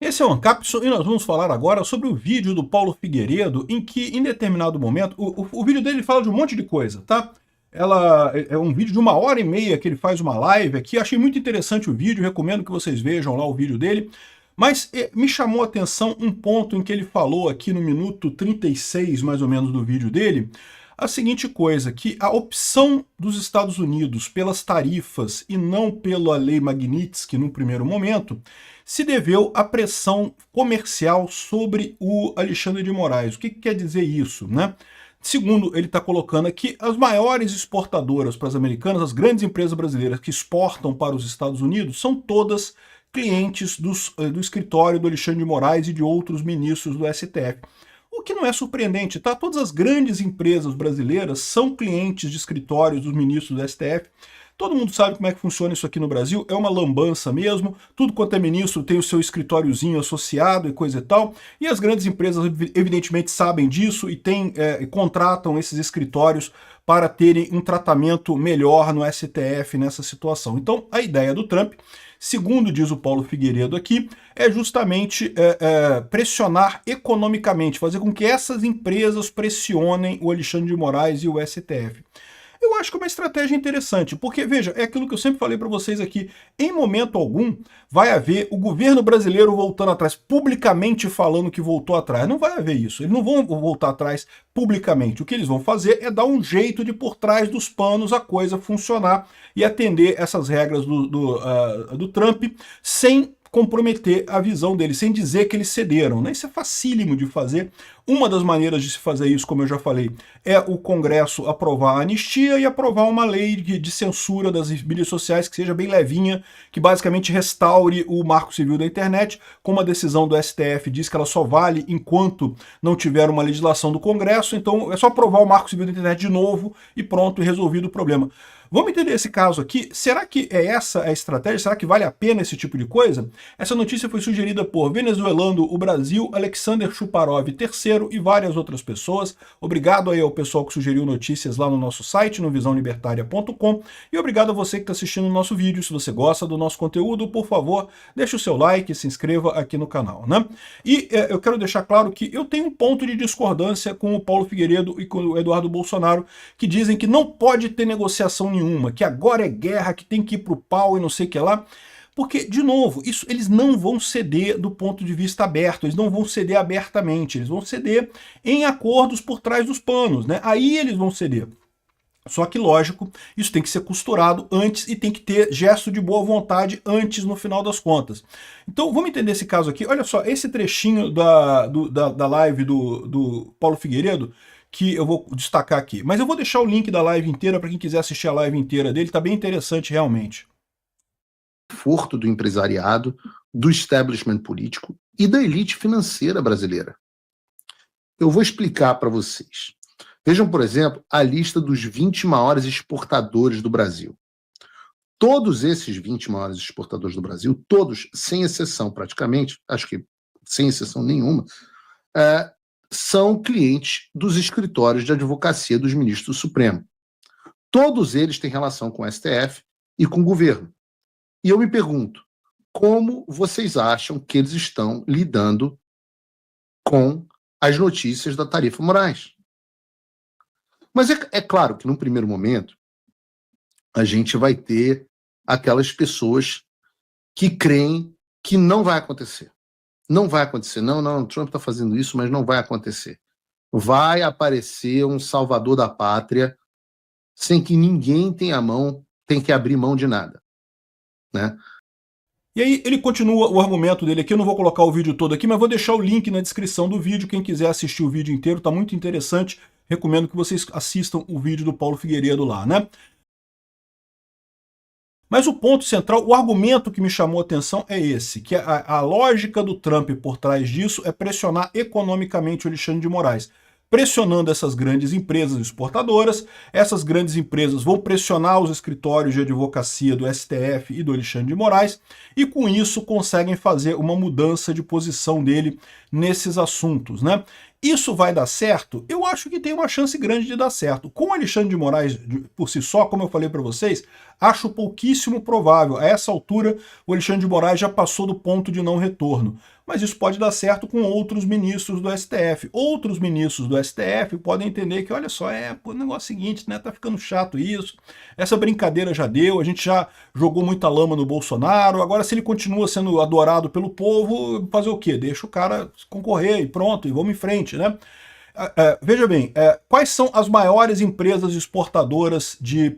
Esse é o Ancapson e nós vamos falar agora sobre o vídeo do Paulo Figueiredo, em que, em determinado momento, o vídeo dele fala de um monte de coisa, tá? Ela é um vídeo de 1h30 que ele faz uma live aqui. Achei muito interessante o vídeo, recomendo que vocês vejam lá o vídeo dele. Mas me chamou a atenção um ponto em que ele falou aqui no minuto 36, mais ou menos, do vídeo dele, a seguinte coisa, que a opção dos Estados Unidos pelas tarifas e não pela lei Magnitsky no primeiro momento, se deveu à pressão comercial sobre o Alexandre de Moraes. O que quer dizer isso, né? Segundo ele está colocando aqui, as maiores exportadoras para as americanas, as grandes empresas brasileiras que exportam para os Estados Unidos, são todas clientes do escritório do Alexandre de Moraes e de outros ministros do STF. O que não é surpreendente, tá? Todas as grandes empresas brasileiras são clientes de escritórios dos ministros do STF. Todo mundo sabe como é que funciona isso aqui no Brasil, é uma lambança mesmo, tudo quanto é ministro tem o seu escritóriozinho associado e coisa e tal, e as grandes empresas evidentemente sabem disso e contratam esses escritórios para terem um tratamento melhor no STF nessa situação. Então a ideia do Trump, segundo diz o Paulo Figueiredo aqui, é justamente pressionar economicamente, fazer com que essas empresas pressionem o Alexandre de Moraes e o STF. Eu acho que é uma estratégia interessante, porque, veja, é aquilo que eu sempre falei para vocês aqui, em momento algum vai haver o governo brasileiro voltando atrás, publicamente falando que voltou atrás. Não vai haver isso, eles não vão voltar atrás publicamente. O que eles vão fazer é dar um jeito de, por trás dos panos, a coisa funcionar e atender essas regras do Trump sem comprometer a visão deles, sem dizer que eles cederam, né? Isso é facílimo de fazer. Uma das maneiras de se fazer isso, como eu já falei, é o Congresso aprovar a anistia e aprovar uma lei de censura das mídias sociais que seja bem levinha, que basicamente restaure o marco civil da internet, como a decisão do STF diz que ela só vale enquanto não tiver uma legislação do Congresso, então é só aprovar o marco civil da internet de novo e pronto, resolvido o problema. Vamos entender esse caso aqui. Será que é essa a estratégia? Será que vale a pena esse tipo de coisa? Essa notícia foi sugerida por Venezuelando o Brasil, Alexander Chuparov III e várias outras pessoas. Obrigado aí ao pessoal que sugeriu notícias lá no nosso site, no visãolibertaria.com, e obrigado a você que está assistindo o nosso vídeo. Se você gosta do nosso conteúdo, por favor, deixe o seu like e se inscreva aqui no canal, né? E eu quero deixar claro que eu tenho um ponto de discordância com o Paulo Figueiredo e com o Eduardo Bolsonaro, que dizem que não pode ter negociação nenhuma, que agora é guerra, que tem que ir pro pau e não sei o que lá. Porque, de novo, isso eles não vão ceder do ponto de vista aberto, eles não vão ceder abertamente, eles vão ceder em acordos por trás dos panos, né? Aí eles vão ceder. Só que, lógico, isso tem que ser costurado antes e tem que ter gesto de boa vontade antes, no final das contas. Então, vamos entender esse caso aqui. Olha só, esse trechinho da live do Paulo Figueiredo, que eu vou destacar aqui. Mas eu vou deixar o link da live inteira para quem quiser assistir a live inteira dele, tá bem interessante realmente. Conforto do empresariado, do establishment político e da elite financeira brasileira. Eu vou explicar para vocês. Vejam, por exemplo, a lista dos 20 maiores exportadores do Brasil. Todos esses 20 maiores exportadores do Brasil, todos, sem exceção praticamente, acho que sem exceção nenhuma, são clientes dos escritórios de advocacia dos ministros do Supremo. Todos eles têm relação com o STF e com o governo. E eu me pergunto, como vocês acham que eles estão lidando com as notícias da tarifa Moraes? Mas é claro que, num primeiro momento, a gente vai ter aquelas pessoas que creem que não vai acontecer. Não vai acontecer. Não, Trump está fazendo isso, mas não vai acontecer. Vai aparecer um salvador da pátria sem que ninguém tenha tem que abrir mão de nada, né? E aí ele continua o argumento dele aqui, eu não vou colocar o vídeo todo aqui, mas vou deixar o link na descrição do vídeo, quem quiser assistir o vídeo inteiro, tá muito interessante, recomendo que vocês assistam o vídeo do Paulo Figueiredo lá, né? Mas o ponto central, o argumento que me chamou a atenção é esse, que a lógica do Trump por trás disso é pressionar economicamente o Alexandre de Moraes. Pressionando essas grandes empresas exportadoras, essas grandes empresas vão pressionar os escritórios de advocacia do STF e do Alexandre de Moraes, e com isso conseguem fazer uma mudança de posição dele nesses assuntos, né? Isso vai dar certo? Eu acho que tem uma chance grande de dar certo. Com o Alexandre de Moraes por si só, como eu falei para vocês, acho pouquíssimo provável. A essa altura, o Alexandre de Moraes já passou do ponto de não retorno. Mas isso pode dar certo com outros ministros do STF. Outros ministros do STF podem entender que, olha só, o negócio é o seguinte, né? Tá ficando chato isso. Essa brincadeira já deu, a gente já jogou muita lama no Bolsonaro. Agora, se ele continua sendo adorado pelo povo, fazer o quê? Deixa o cara concorrer e pronto, e vamos em frente, né? Veja bem, quais são as maiores empresas exportadoras de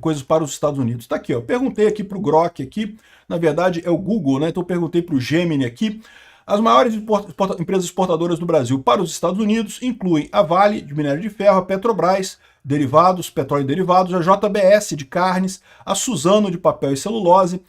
coisas para os Estados Unidos? Tá aqui, ó. Perguntei aqui para o Grok aqui, na verdade é o Google, né? Então eu perguntei para o Gemini aqui. As maiores empresas exportadoras do Brasil para os Estados Unidos incluem a Vale, de minério de ferro, a Petrobras, derivados, petróleo e derivados, a JBS, de carnes, a Suzano, de papel e celulose.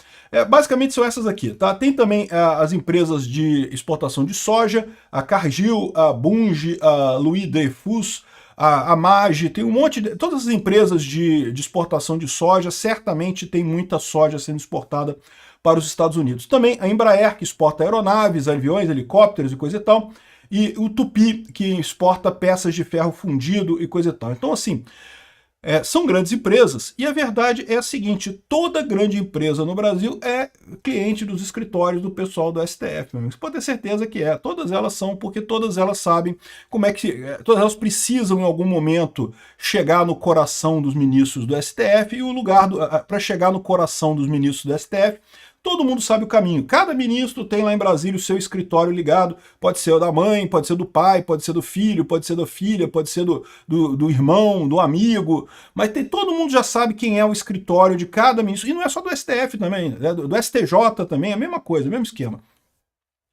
Basicamente são essas aqui, tá? Tem também as empresas de exportação de soja, a Cargill, a Bunge, a Louis Dreyfus, a Mage, tem um monte de... Todas as empresas de exportação de soja, certamente tem muita soja sendo exportada para os Estados Unidos. Também a Embraer, que exporta aeronaves, aviões, helicópteros e coisa e tal, e o Tupi, que exporta peças de ferro fundido e coisa e tal. Então, assim, são grandes empresas, e a verdade é a seguinte, toda grande empresa no Brasil é cliente dos escritórios do pessoal do STF. Você pode ter certeza que todas elas são, porque todas elas sabem como é que... todas elas precisam, em algum momento, chegar no coração dos ministros do STF, e o lugar para chegar no coração dos ministros do STF, todo mundo sabe o caminho. Cada ministro tem lá em Brasília o seu escritório ligado. Pode ser o da mãe, pode ser do pai, pode ser do filho, pode ser da filha, pode ser do irmão, do amigo. Mas todo mundo já sabe quem é o escritório de cada ministro. E não é só do STF também, do STJ também, é a mesma coisa, o mesmo esquema.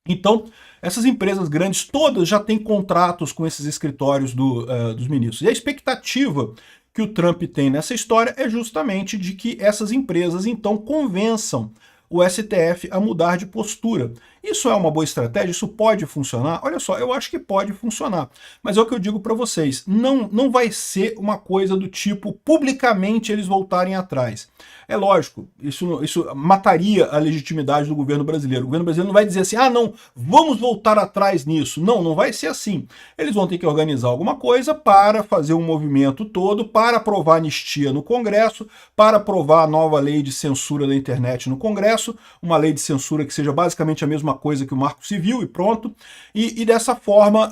Então, essas empresas grandes todas já têm contratos com esses escritórios dos ministros. E a expectativa que o Trump tem nessa história é justamente de que essas empresas, então, convençam o STF a mudar de postura. Isso é uma boa estratégia? Isso pode funcionar? Olha só, eu acho que pode funcionar. Mas é o que eu digo para vocês, não vai ser uma coisa do tipo, publicamente eles voltarem atrás. É lógico, isso mataria a legitimidade do governo brasileiro. O governo brasileiro não vai dizer assim, não, vamos voltar atrás nisso. Não vai ser assim. Eles vão ter que organizar alguma coisa para fazer um movimento todo, para aprovar anistia no Congresso, para aprovar a nova lei de censura da internet no Congresso, uma lei de censura que seja basicamente a mesma coisa que o Marco Civil e pronto, e dessa forma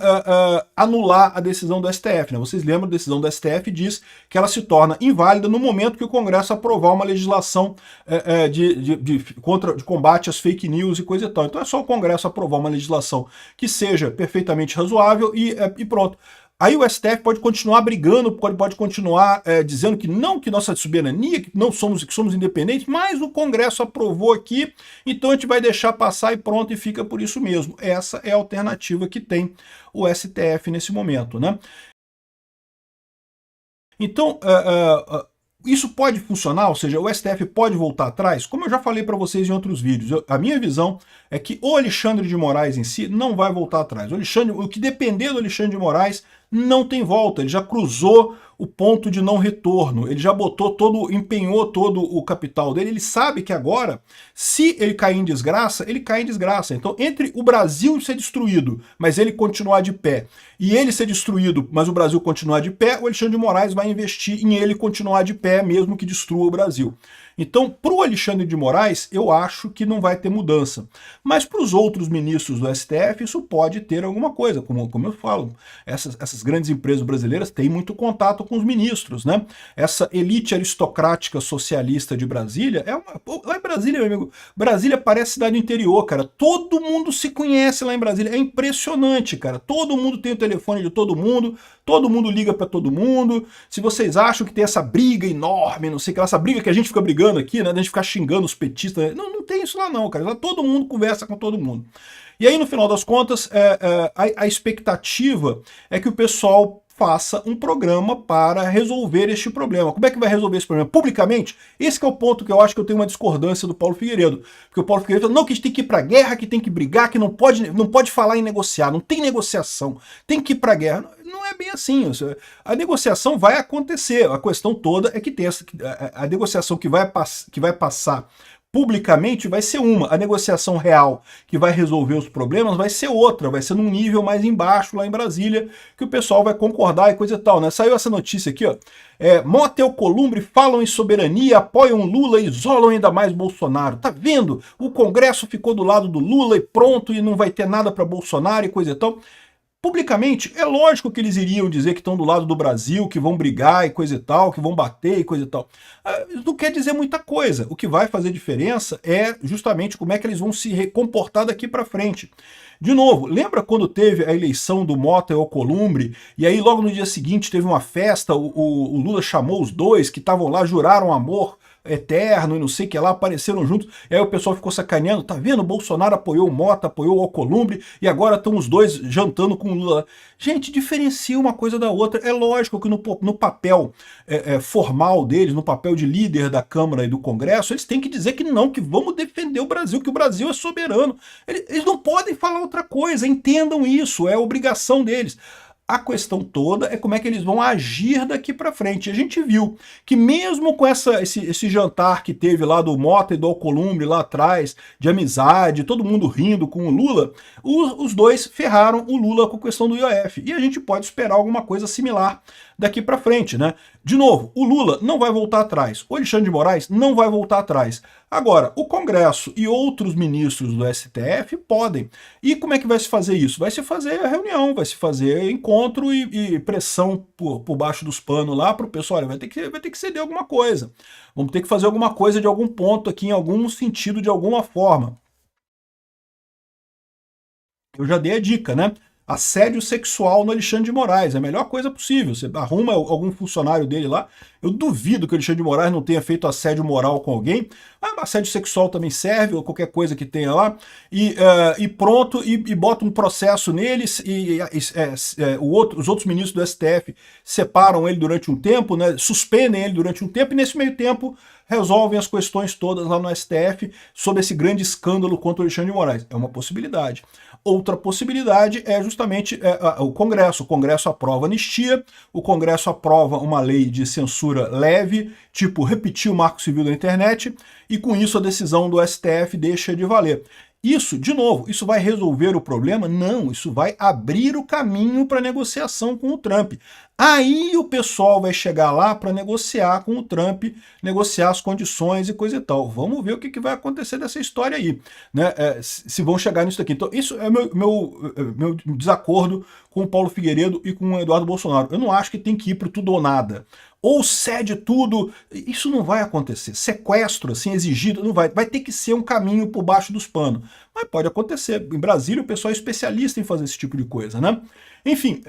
anular a decisão do STF. Né? Vocês lembram, a decisão do STF diz que ela se torna inválida no momento que o Congresso aprovar uma legislação de combate às fake news e coisa e tal. Então é só o Congresso aprovar uma legislação que seja perfeitamente razoável e pronto. Aí o STF pode continuar brigando, pode continuar dizendo que não, que nossa soberania, que somos independentes, mas o Congresso aprovou aqui, então a gente vai deixar passar e pronto, e fica por isso mesmo. Essa é a alternativa que tem o STF nesse momento, né? Então, isso pode funcionar, ou seja, o STF pode voltar atrás? Como eu já falei para vocês em outros vídeos, a minha visão é que o Alexandre de Moraes em si não vai voltar atrás. O que depender do Alexandre de Moraes não tem volta, ele já cruzou o ponto de não retorno, ele já empenhou todo o capital dele, ele sabe que agora, se ele cair em desgraça, ele cai em desgraça. Então, entre o Brasil ser destruído, mas ele continuar de pé, e ele ser destruído, mas o Brasil continuar de pé, o Alexandre de Moraes vai investir em ele continuar de pé, mesmo que destrua o Brasil. Então, para o Alexandre de Moraes, eu acho que não vai ter mudança. Mas para os outros ministros do STF, isso pode ter alguma coisa. Como eu falo, essas grandes empresas brasileiras têm muito contato com os ministros, né? Essa elite aristocrática socialista de Brasília, lá em Brasília, meu amigo, Brasília parece cidade do interior, cara. Todo mundo se conhece lá em Brasília. É impressionante, cara. Todo mundo tem o telefone de todo mundo liga para todo mundo. Se vocês acham que tem essa briga enorme, não sei o que, essa briga que a gente fica brigando aqui, né, a gente ficar xingando os petistas, não tem isso lá não, cara, lá todo mundo conversa com todo mundo. E aí, no final das contas, a expectativa é que o pessoal faça um programa para resolver este problema. Como é que vai resolver esse problema? Publicamente? Esse que é o ponto que eu acho que eu tenho uma discordância do Paulo Figueiredo. Porque o Paulo Figueiredo fala, não, que a gente tem que ir para a guerra, que tem que brigar, que não pode falar em negociar, não tem negociação, tem que ir para a guerra. Não é bem assim. A negociação vai acontecer. A questão toda é que tem a negociação que vai passar publicamente vai ser uma, a negociação real que vai resolver os problemas vai ser outra, vai ser num nível mais embaixo lá em Brasília, que o pessoal vai concordar e coisa e tal, né? Saiu essa notícia aqui, ó. Mota e Alcolumbre falam em soberania, apoiam Lula e isolam ainda mais Bolsonaro. Tá vendo? O Congresso ficou do lado do Lula e pronto, e não vai ter nada para Bolsonaro e coisa e tal. Publicamente, é lógico que eles iriam dizer que estão do lado do Brasil, que vão brigar e coisa e tal, que vão bater e coisa e tal. Isso não quer dizer muita coisa. O que vai fazer diferença é justamente como é que eles vão se comportar daqui para frente. De novo, lembra quando teve a eleição do Mota e Alcolumbre, e aí logo no dia seguinte teve uma festa, o Lula chamou os dois que estavam lá, juraram amor eterno e não sei o que lá, apareceram juntos, e aí o pessoal ficou sacaneando, tá vendo? O Bolsonaro apoiou o Mota, apoiou o Alcolumbre, e agora estão os dois jantando com o Lula. Gente, diferencia uma coisa da outra. É lógico que no papel formal deles, no papel de líder da Câmara e do Congresso, eles têm que dizer que não, que vamos defender o Brasil, que o Brasil é soberano. Eles não podem falar outra coisa, entendam isso, é obrigação deles. A questão toda é como é que eles vão agir daqui para frente. A gente viu que mesmo com esse jantar que teve lá do Mota e do Alcolumbre lá atrás, de amizade, todo mundo rindo com o Lula, os dois ferraram o Lula com a questão do IOF. E a gente pode esperar alguma coisa similar daqui para frente, né? De novo, o Lula não vai voltar atrás, o Alexandre de Moraes não vai voltar atrás. Agora, o Congresso e outros ministros do STF podem. E como é que vai se fazer isso? Vai se fazer a reunião, vai se fazer encontro e pressão por baixo dos panos lá para o pessoal, olha, vai ter que ceder alguma coisa. Vamos ter que fazer alguma coisa de algum ponto aqui, em algum sentido, de alguma forma. Eu já dei a dica, né? Assédio sexual no Alexandre de Moraes, é a melhor coisa possível. Você arruma algum funcionário dele lá. Eu duvido que o Alexandre de Moraes não tenha feito assédio moral com alguém. Assédio sexual também serve, ou qualquer coisa que tenha lá. E pronto, e bota um processo neles. Os outros ministros do STF separam ele durante um tempo, né, suspendem ele durante um tempo, e nesse meio tempo resolvem as questões todas lá no STF sobre esse grande escândalo contra o Alexandre de Moraes. É uma possibilidade. Outra possibilidade é justamente o Congresso. O Congresso aprova anistia, o Congresso aprova uma lei de censura leve, tipo repetir o Marco Civil da internet, e com isso a decisão do STF deixa de valer. Isso, de novo, isso vai resolver o problema? Não, isso vai abrir o caminho para negociação com o Trump. Aí o pessoal vai chegar lá para negociar com o Trump, negociar as condições e coisa e tal. Vamos ver o que vai acontecer dessa história aí, né? Se vão chegar nisso aqui. Então, isso é meu desacordo com o Paulo Figueiredo e com o Eduardo Bolsonaro. Eu não acho que tem que ir para tudo ou nada. Ou cede tudo, isso não vai acontecer. Sequestro, assim, exigido, não vai. Vai ter que ser um caminho por baixo dos panos. Mas pode acontecer. Em Brasília o pessoal é especialista em fazer esse tipo de coisa, né? Enfim,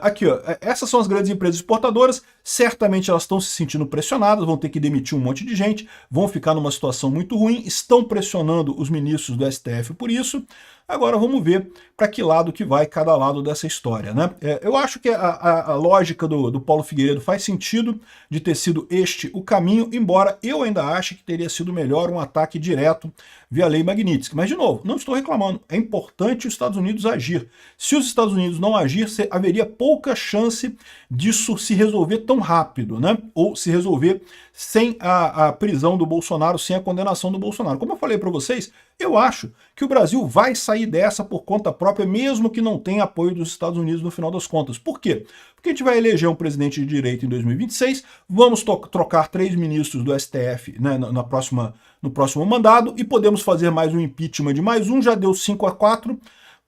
aqui, ó, essas são as grandes empresas exportadoras, certamente elas estão se sentindo pressionadas, vão ter que demitir um monte de gente, vão ficar numa situação muito ruim, estão pressionando os ministros do STF por isso. Agora vamos ver para que lado que vai cada lado dessa história, né? Eu acho que a lógica do Paulo Figueiredo faz sentido de ter sido este o caminho, embora eu ainda ache que teria sido melhor um ataque direto via lei Magnitsky. Mas, de novo, não estou reclamando, é importante os Estados Unidos agir. Se os Estados Unidos não agir, haveria pouca chance disso se resolver tão rápido, né? Ou se resolver sem a prisão do Bolsonaro, sem a condenação do Bolsonaro. Como eu falei para vocês, eu acho que o Brasil vai sair dessa por conta própria, mesmo que não tenha apoio dos Estados Unidos no final das contas. Por quê? Porque a gente vai eleger um presidente de direita em 2026, vamos trocar 3 ministros do STF, né, no próximo mandato, e podemos fazer mais um impeachment de mais um, já deu 5-4,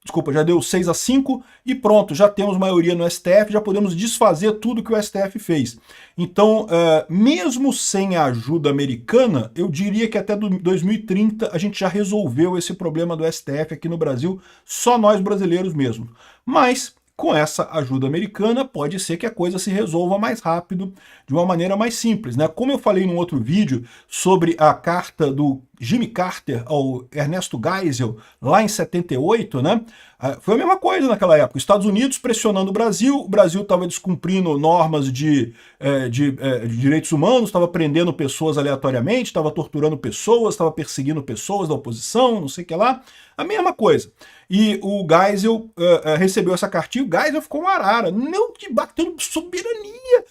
desculpa, já deu 6-5, e pronto, já temos maioria no STF, já podemos desfazer tudo que o STF fez. Então, mesmo sem a ajuda americana, eu diria que até 2030 a gente já resolveu esse problema do STF aqui no Brasil, só nós brasileiros mesmo. Mas com essa ajuda americana, pode ser que a coisa se resolva mais rápido, de uma maneira mais simples, né? Como eu falei num outro vídeo sobre a carta do Jimmy Carter ao Ernesto Geisel, lá em 78, né? Foi a mesma coisa naquela época. Os Estados Unidos pressionando o Brasil estava descumprindo normas de direitos humanos, estava prendendo pessoas aleatoriamente, estava torturando pessoas, estava perseguindo pessoas da oposição, não sei o que lá. A mesma coisa. E o Geisel recebeu essa cartinha, o Geisel ficou uma arara, não que batendo soberania,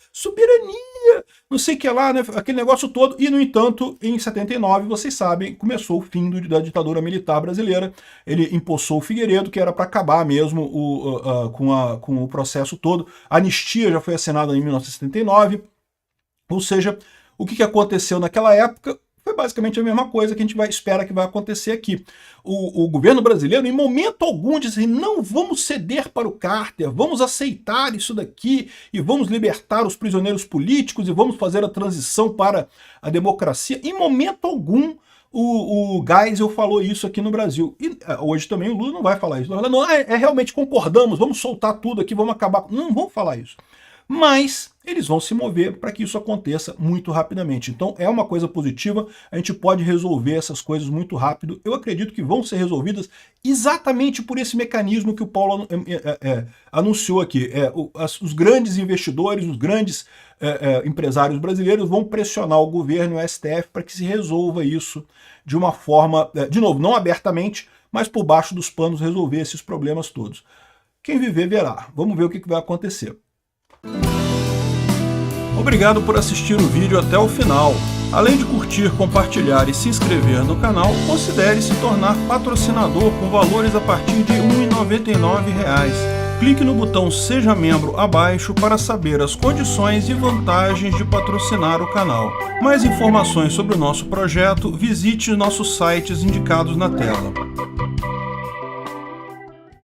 não sei o que lá, né, aquele negócio todo. E, no entanto, em 79, vocês sabem, começou o fim da ditadura militar brasileira. Ele empossou o Figueiredo, que era para acabar mesmo com o processo todo. A anistia já foi assinada em 1979, ou seja, o que aconteceu naquela época foi basicamente a mesma coisa que a gente espera que vai acontecer aqui. O governo brasileiro, em momento algum, disse assim, não vamos ceder para o Carter, vamos aceitar isso daqui e vamos libertar os prisioneiros políticos e vamos fazer a transição para a democracia. Em momento algum, o Geisel falou isso aqui no Brasil. E hoje também o Lula não vai falar isso. Não, realmente concordamos, vamos soltar tudo aqui, vamos acabar. Não vão falar isso. Mas eles vão se mover para que isso aconteça muito rapidamente. Então é uma coisa positiva, a gente pode resolver essas coisas muito rápido. Eu acredito que vão ser resolvidas exatamente por esse mecanismo que o Paulo anunciou aqui. Os grandes investidores, os grandes empresários brasileiros vão pressionar o governo e o STF para que se resolva isso de uma forma, de novo, não abertamente, mas por baixo dos panos resolver esses problemas todos. Quem viver verá. Vamos ver o que vai acontecer. Obrigado por assistir o vídeo até o final. Além de curtir, compartilhar e se inscrever no canal, considere se tornar patrocinador com valores a partir de R$ 1,99. Clique no botão Seja Membro abaixo para saber as condições e vantagens de patrocinar o canal. Mais informações sobre o nosso projeto, visite nossos sites indicados na tela.